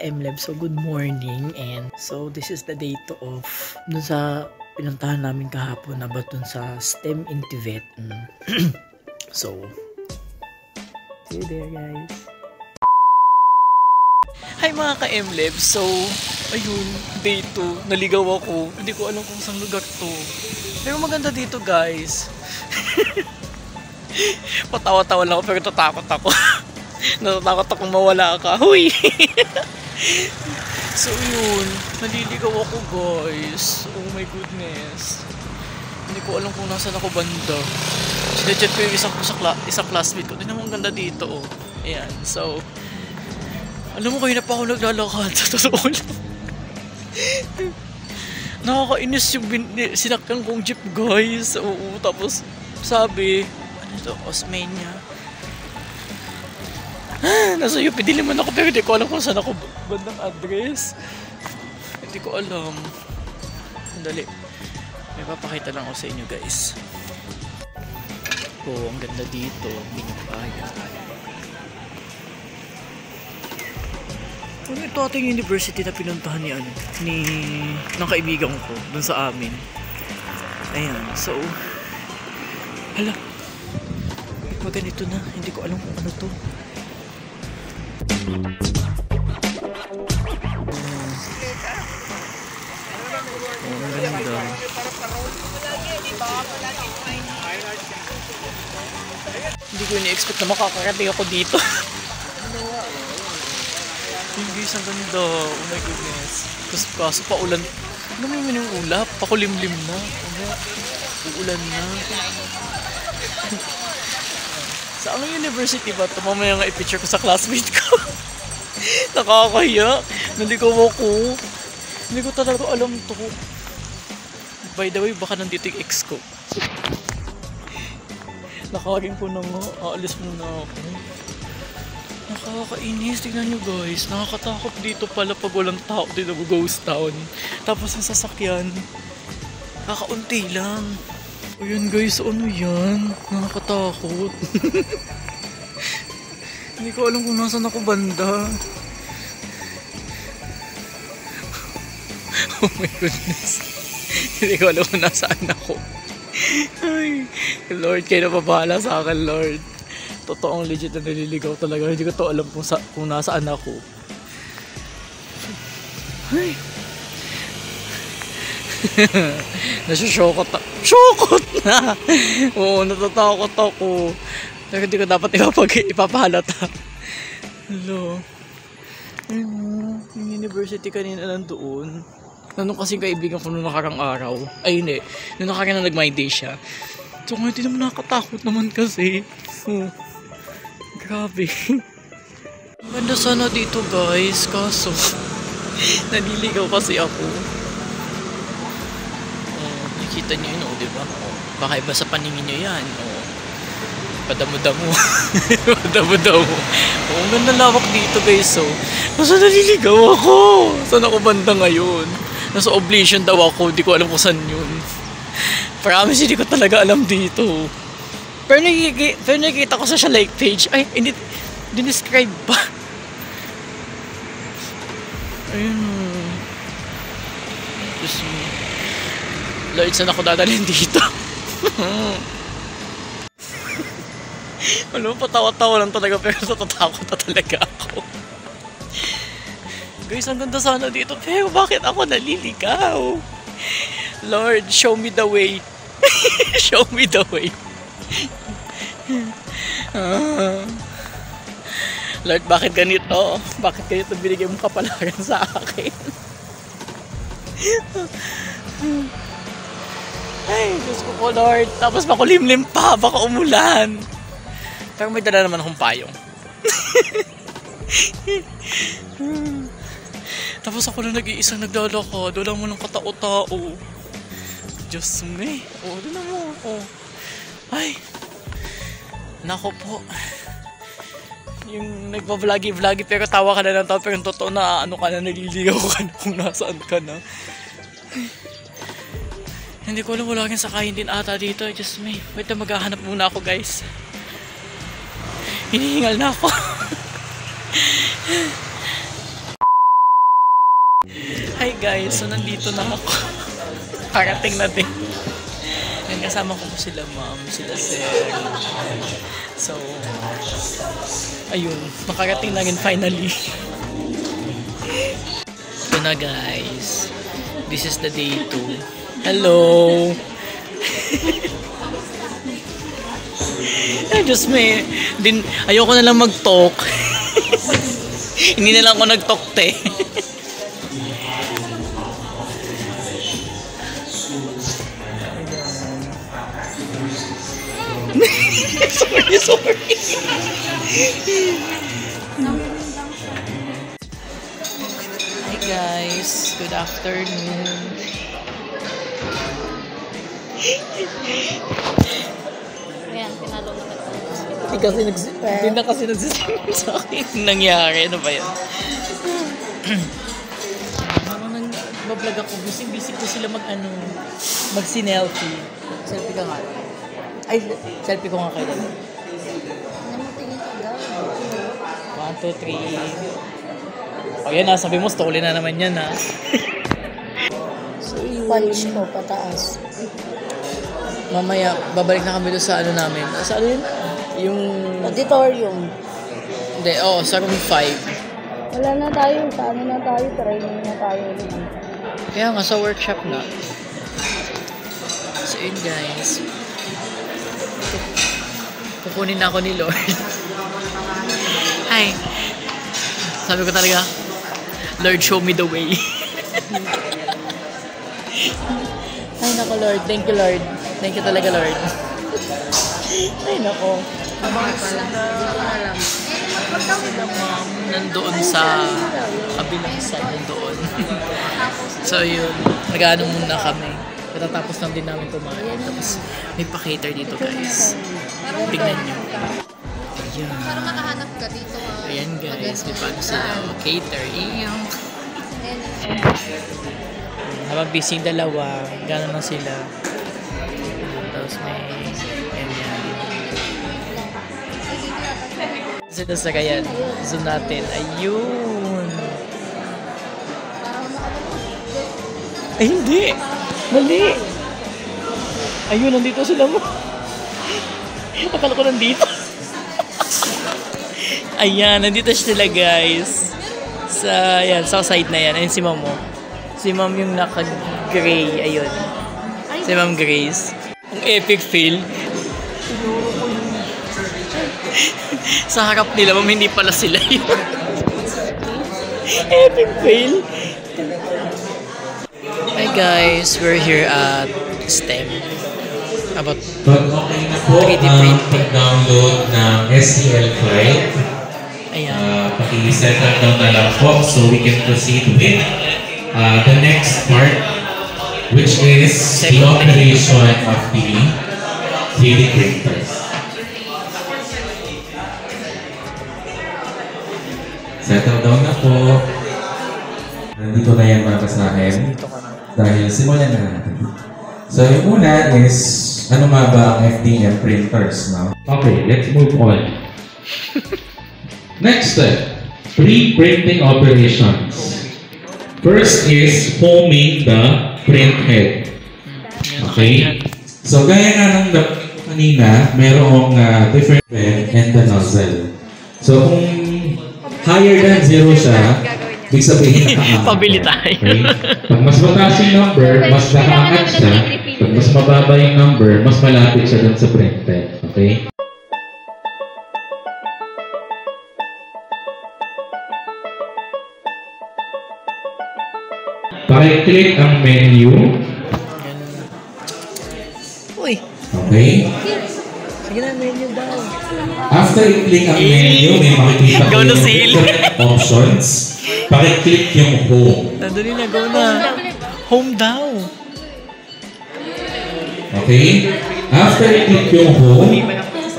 ka-MLab, so good morning. And so this is the day 2 of dun sa pinuntahan namin kahapon na ba dun sa STEM in TVET. So see you there, guys. Hi mga ka-MLab, so ayun, day 2, naligaw ako. Hindi ko alam kung saan lugar to, pero maganda dito, guys. Patawa-tawa lang ako pero tatakot ako. Natatakot akong mawala ka. Huy! So yun, naliligaw ako, guys. Oh my goodness. Hindi ko alam kung nasaan ako banda. Sinachat ko yung isang classmate ko. Hindi naman ganda dito, oh. Ayan, so alam mo, kayo na pa ako naglalakad. Sa totoo lang. Nakakainis yung sinakyan kong jeep, guys. Oo, tapos sabi, ano ito, Osmeña. Nasa UP Diliman ako pero hindi ko alam kung saan ako bandang address. Hindi ko alam. Dali. May papakita lang ako sa inyo, guys. Oh, ang ganda dito. Hindi nyo kaya. Ano ito ating university na pinuntahan ng kaibigan ko dun sa amin. Ayan, so hala, ganito na, hindi ko alam kung ano to. Ang ganda. Hindi ko ini-expect na makakarating ako dito. Guys, ang ganda. Oh my goodness. Kaso paulan. Ano mo yung ulap? Pakulimlim na. Uulan na. Sa anong university ba ito? Mamaya nga i-picture ko sa classmate ko. Nakakahiya. Naligaw ako. Hindi ko talaga alam to. By the way, baka nandito yung ex ko. Nakagin ko na nga. Aalis muna ako. Nakakainis. Tignan nyo, guys. Nakakatakot dito pala pag walang tao dito. Ghost town. Tapos yung sasakyan, kakaunti lang. O yun, guys, ano yan? Nakakatakot. Hindi ko alam kung nasan ako banda. Oh my goodness. Hindi ko alam kung nasaan ako. Ay, Lord, kayo na babahala sa akin, Lord. Totoong legit na naliligaw talaga. Hindi ko to alam kung nasaan ako. Ay. Nasushokot na. Oo, natatakot ako. Pero hindi ko dapat ipapahalata. Hello. Ayun, yung university kanina nandoon. Nandun kasing kaibigan ko nung nakarang araw. Ay hindi, nung nakarang na nag-my day siya. So ngayon din naman nakatakot naman kasi. Grabe. Ganda sana dito, guys. Kaso naliligaw kasi ako. Nakita nyo yun, diba? Baka iba sa paningin nyo yan. Padamo-damo. Padamo-damo. Ang ganda lawak dito, guys. Nasa naliligaw ako. Saan ako banda ngayon? Nasa Oblation daw ako. Hindi ko alam kung saan yun. Promise, hindi ko talaga alam dito. Pero nakikita ko sa siya like page. Ay, hindi dinescribe pa. Ayun. Diyos mo. Lord, saan ako dadalhin dito? Alam mo, patawa-tawa lang talaga pero natatakot na talaga ako. Guys, ang ganda sana dito pero bakit ako naliligaw? Lord, show me the way. Show me the way. Lord, bakit ganito? Bakit ganito binigay mong kapalaran sa akin? Ay, Diyos ko po, Lord. Tapos makulimlim pa, baka umulan. Pero may dala naman akong payong. Tapos ako na nag-iisang naglalakad. Wala mo ng katao-tao. Diyos me. O, doon na mo. O. Ay. Nako po. Yung nagpa-vloggy pero tawa ka na ng tao. Pero yung totoo na ano ka na, naliligaw ka na kung nasaan ka na. Hindi ko alam, wala kang sakayin din ata dito. Diyos me. Wait na, maghahanap muna ako, guys. Hinihingal na ako. Hi guys, so nandito na ako. Karating na din. And kasama ko po sila ma'am, sila sir. So, ayun, makarating na rin finally. Ito na guys. This is the day 2. Hello! Diyos me, ayoko na lang mag-talk. Hindi na lang ako nag-talk te. sorry. Hi guys, good afternoon. Ayan, pinalo na kita. Hindi na kasi nagsisimula sa akin. Nangyari, ano ba yan? Habang nag-vlog ako, busy ko sila mag-sinelfie. Selfie ka nga. Ay, selfie ko nga kayo. 1, 2, 3. O yan na, sabi mo, stolen na naman yan ha. So, punch mo pataas. Mamaya, babalik na kami doon sa ano namin. Sa ano yun? Yung... Auditorium. Hindi, sa room 5. Wala na tayo. Sa ano na tayo? Training na tayo. Kaya nga, sa workshop na. So yun guys. Kukunin na ako ni Lord. Hi. Sabi ko talaga, Lord, show me the way. Ay nako Lord, thank you Lord. Thank you talaga Lord. Ay nako. Sila ma'am, nandoon sa kabilang side, nandoon. So yun, nag-ano muna kami. Natatapos lang din namin kumain. Tapos may pa-cater dito guys. Tingnan nyo. Ayan. Para makahanap ka dito. Ayan guys, may paano sila cater. Iyong. Habang busy yung dalawa, gano'n na sila. Tapos may ganyan. Sila sa kayan. Zoom natin. Ayun. Ay, hindi. Mali. Ayun, nandito sila mo. Akala ko nandito. Ayan, nandito sila guys. Sa side na yan. Ayun si Ma'am mo. Si Ma'am yung naka-gray. Ayun. Si Ma'am Grace. Ang epic fail. Sa harap nila, Ma'am, hindi pala sila yun. Epic fail. Hi guys, we're here at STEM about 3D printing. Download ng STL file. Ayan. Paki-settle down na lang po so we can proceed with the next part, which is the operation of the 3D printers. Settle down na po. Nandito na yan mga kasahin. Dahil simulan na natin. So yung una is, ano nga ba ang FDM printers, no? Okay, let's move on. Next step, pre-printing operations. First is foaming the print head. Okay? So gaya nga nung kanina, merong different pen and the nozzle. So kung higher than 0 siya, ibig sabihin nakaangat. Pabili tayo. Okay? Pag mas mataas yung number, mas nakaangat siya. Pag mas mababa yung number, mas malapit siya dun sa printed. Okay? Paki-click ang menu. Uy. Okay? Sige na, menu daw. After i-click ang menu, may makikita Go ko to yung sale. different options. Paki-click yung home. Nandun na, go na. Home daw. Okay? After i-click yung home,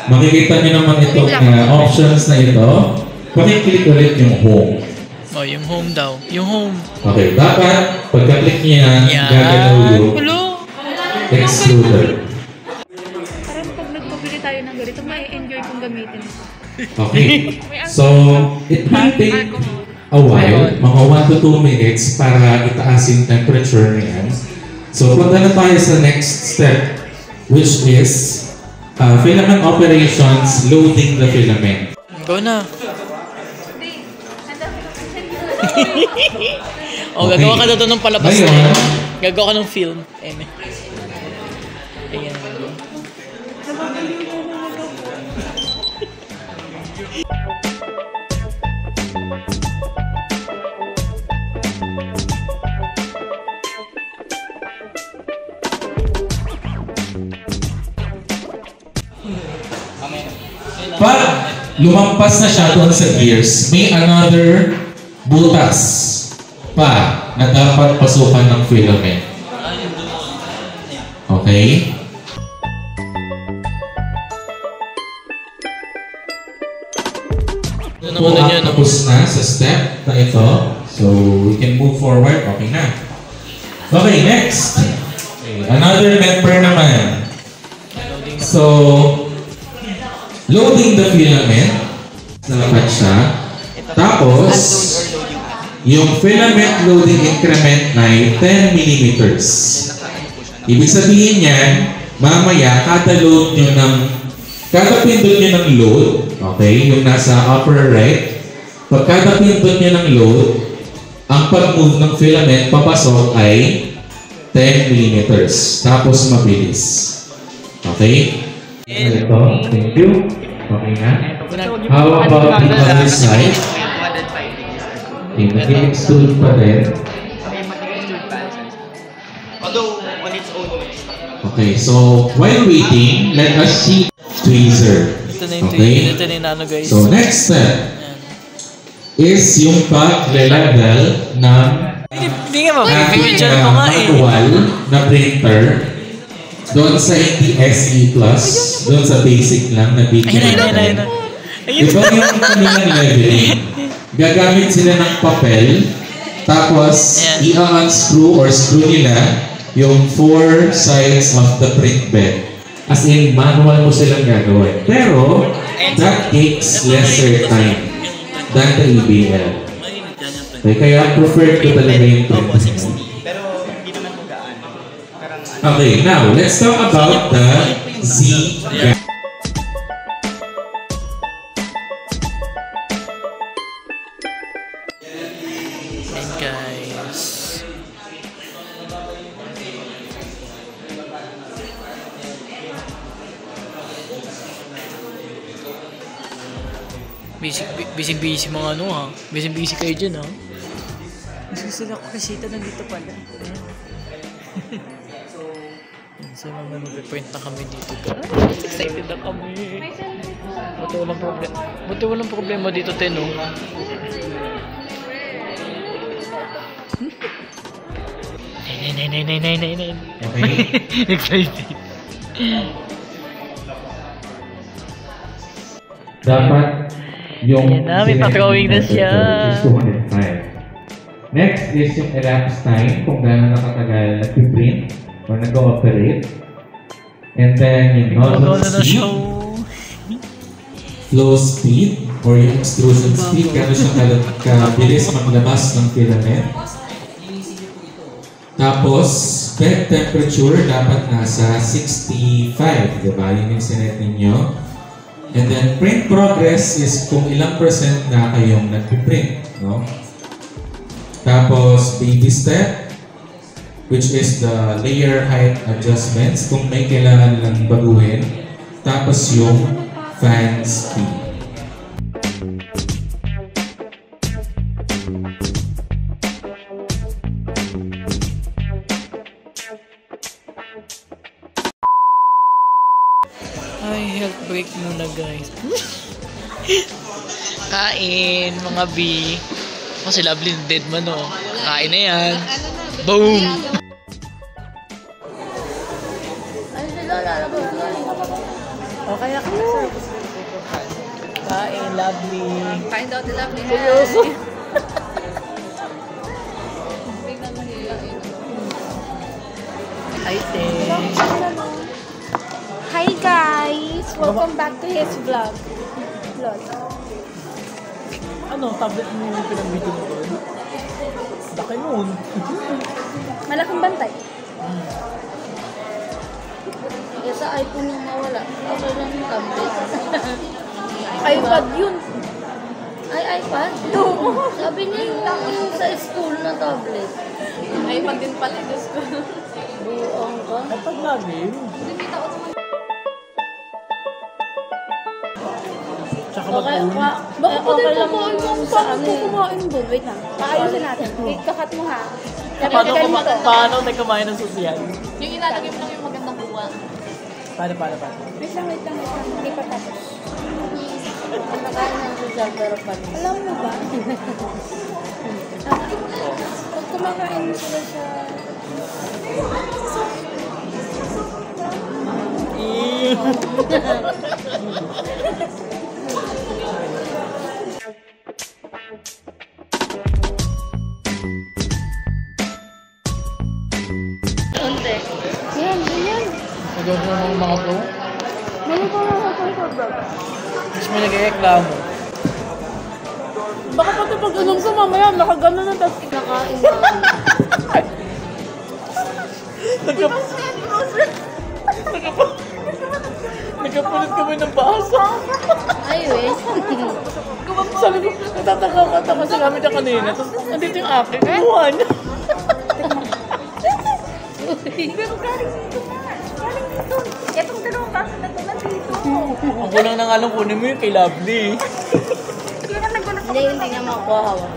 makikita nyo naman itong options na ito. Paki-click ulit yung home. Oh, yung home daw. Yung home. Okay, dapat pagka-click niya yan, gagalaw yung extruder. Parang pag nagpabili tayo ng ganito, may enjoy kong gamitin. Okay. So, it will take a while, mga 1 to 2 minutes para itaas yung temperature niyan. So, punta na tayo sa next step, which is filament operations, loading the filament. Go na. Oh, gagawa ka na doon ng palabas na yun. Gagawa ka ng film. Ayan. Pag lumampas na siya doon sa gears, may another butas pa na dapat pasukan ng filament. Okay? Po ang tapos na sa step na ito. So, we can move forward. Okay na. Okay, next. Okay, another member naman. So, loading the filament. Nalapat siya. Tapos, yung filament loading increment ay 10 millimeters. Ibig sabihin yan, mamaya, kada pindot nyo ng load, okay, yung nasa upper right, pag kada pindot nyo ng load, ang pag-move ng filament papasok ay 10 millimeters. Tapos mabilis. Okay? Ito, thank you. Okay na. How about the other side? Okay, nag-extrude pa rin. Okay, so while waiting, let us see tweezer. Okay? So next step is yung pag-level ng manual na printer doon sa hindi SE+, doon sa basic lang na video. Diba yung kanilang leveling? Gagamit sila ng papel, tapos i-unscrew or screw nila yung 4 sides of the print bed. As in, manual mo silang gagawin. Pero, that takes lesser time than the EBL. Okay, kaya prefer ko talaga yung printing. Okay, now, let's talk about the Z-gap. Guys. Busy mga ano ha. Busy kayo dyan ha. Gusto sila ko kasita nandito pala. So naman mag-point na kami dito guys. Excited na kami. Buti walang problema dito Teno. Nay. Excited. Dapat yung yan na, may pa-drawing na siya. 205. Next is yung elapsed time kung gaano nakatagal nag-print or nag-ooperate. And then yung nozzle speed, flow speed, or yung extrusion speed, gaano siya kabilis maglabas ng filament. Tapos, bed temperature dapat nasa 65, diba? Yun yung sinet ninyo. And then, print progress is kung ilang percent na kayong nag-print, no? Tapos, baby step, which is the layer height adjustments, kung may kailangan lang baguhin. Tapos, yung fan speed. Ay, health break muna guys. Kain, mga B. Oh, si Lovely dead man oh. Kain na yan. Boom! Okay na ka. Kain, Lovely. Kain daw, di Lovely. Seryoso? Hi, Tess. Hi guys! Welcome back to his vlog. Ano, tablet mo yung pinag-video mo doon? Laki nun. Malaking bantay. Kaya sa iPhone yung mawala. Okay lang yung tablet. iPad yun. Ay, iPad? Sabi niya yung sa school na tablet. iPad din pala. Diyos ko. Buong ka. iPad namin. Tsaka Okay, mag-uwi. Bakit po din okay lang kumain mo? sa Paano ano po eh. kumain doon? Wait lang. Paayusin natin. Kakat mo ha. Paano tayo kumain ng social? Yung ilalagay mo lang yung magandang kuha. Paano? Wait lang. Hindi pa tapos. Nakain ng social pero panis. Alam mo ba? Pag kumakain mo sila sa... Unti. Yan, ganyan. Nagawin mo ng mga pro? Mali ko lang ako sa vlog. Tapos may nag-reklamo. Baka pati pag anong sa mamaya, nakagano na tapos Nakain namin. Nagkapulit kami ng basa. Ay, wait. Sabi ko, natataka kasi kami na kanina. Tapos nandito yung akin, kumuha niya. Pero galing dito na. Galing dito. Itong dalawang baso na ito nandito. Ang kulang na nga lang kunin mo yung kay Lovely. Kaya na nagulat ako. Hindi niya makuha hawak.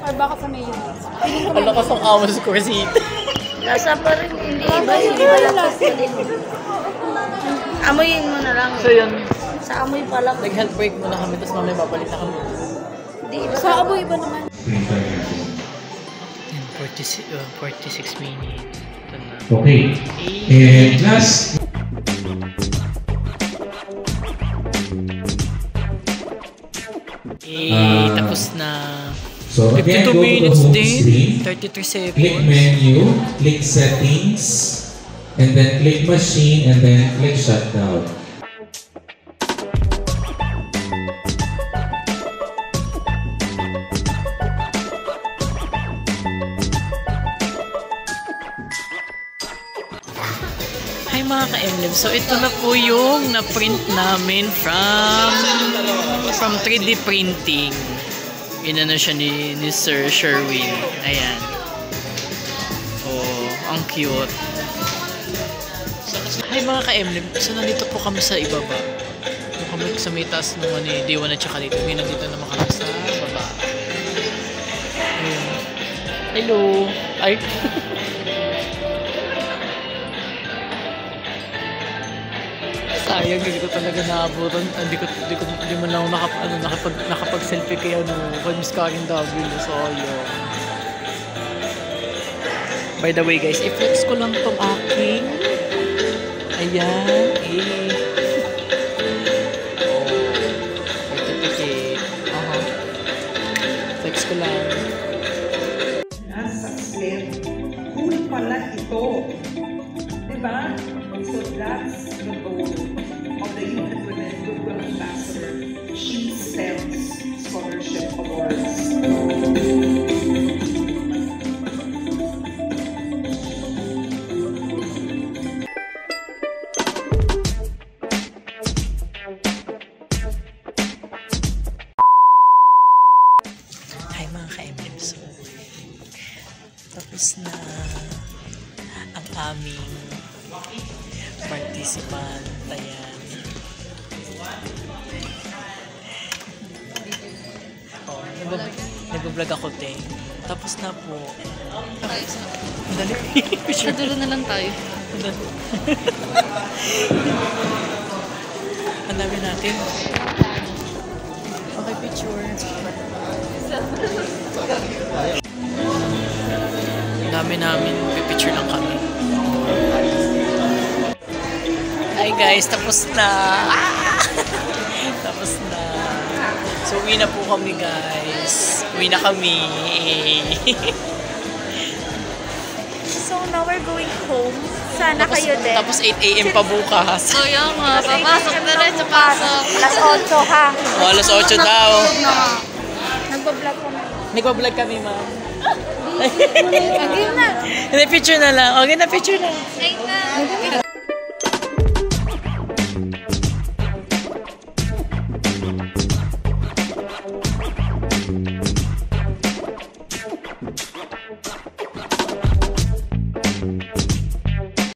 Ay, baka sa mayonnaise. Ang lakas ng awas sa Corsita. Lasa pa rin. Hindi iba. Hindi ba lasa pa din. Amoyin mo na lang. So yun, Sa amoy pa lang. nag-health break muna kami, tapos mamaya babalik na kami. Hindi iba. Sa aboy iba naman. 46 minutes. Ito na. Okay. And last Tapos na. So again, 52 go to the minutes home din. screen, 33 click seconds. menu, click settings, and then click machine, and then click shutdown. Hi mga ka-emblem. So ito na po yung na-print namin from 3D printing. Inano siya ni Sir Sherwin. Ayan. Oh, ang cute. Hi mga ka-emblem. So nandito po kami sa ibaba. Doon kami sa may taas ng Dewa na tsaka dito. Ngayon nandito naman kami sa baba. Ayun. Hello. Ay. Sayang, hindi ko talaga naabutan. Hindi man lang ako nakapag-selfie kay Miss Karen W. Sayang. By the way guys, i-flex ko lang tong aking. Ayan. Oh. Certificate. Flex ko lang. Nasa slip, cool pala ito. Diba? So that's the goal of the Youth and Women Goodwill Ambassador. She sells scholarship awards. Hi mga ka-emblem. So, tapos na ang aming participant. Ayan. Oh, nag-vlog ako, te. Tapos na po. Dali. Sa dulo na lang tayo. Ang dami natin. Okay, picture. Ang dami namin. Pipicture lang kami. Hi guys, tapos na. Tapos na. So, uwi na po kami guys. Uwi na kami. So now we're going home. Sana kayo din. Tapos 8 AM pa bukas. Kaya nga, papasok na rin sa pasok. Alas 8 ha. O, alas 8 daw. Na nga. nagbablog kami. Nagpa-vlog kami, ma'am. Again na. Hindi, picture na lang. Okay na, picture na. Ay na.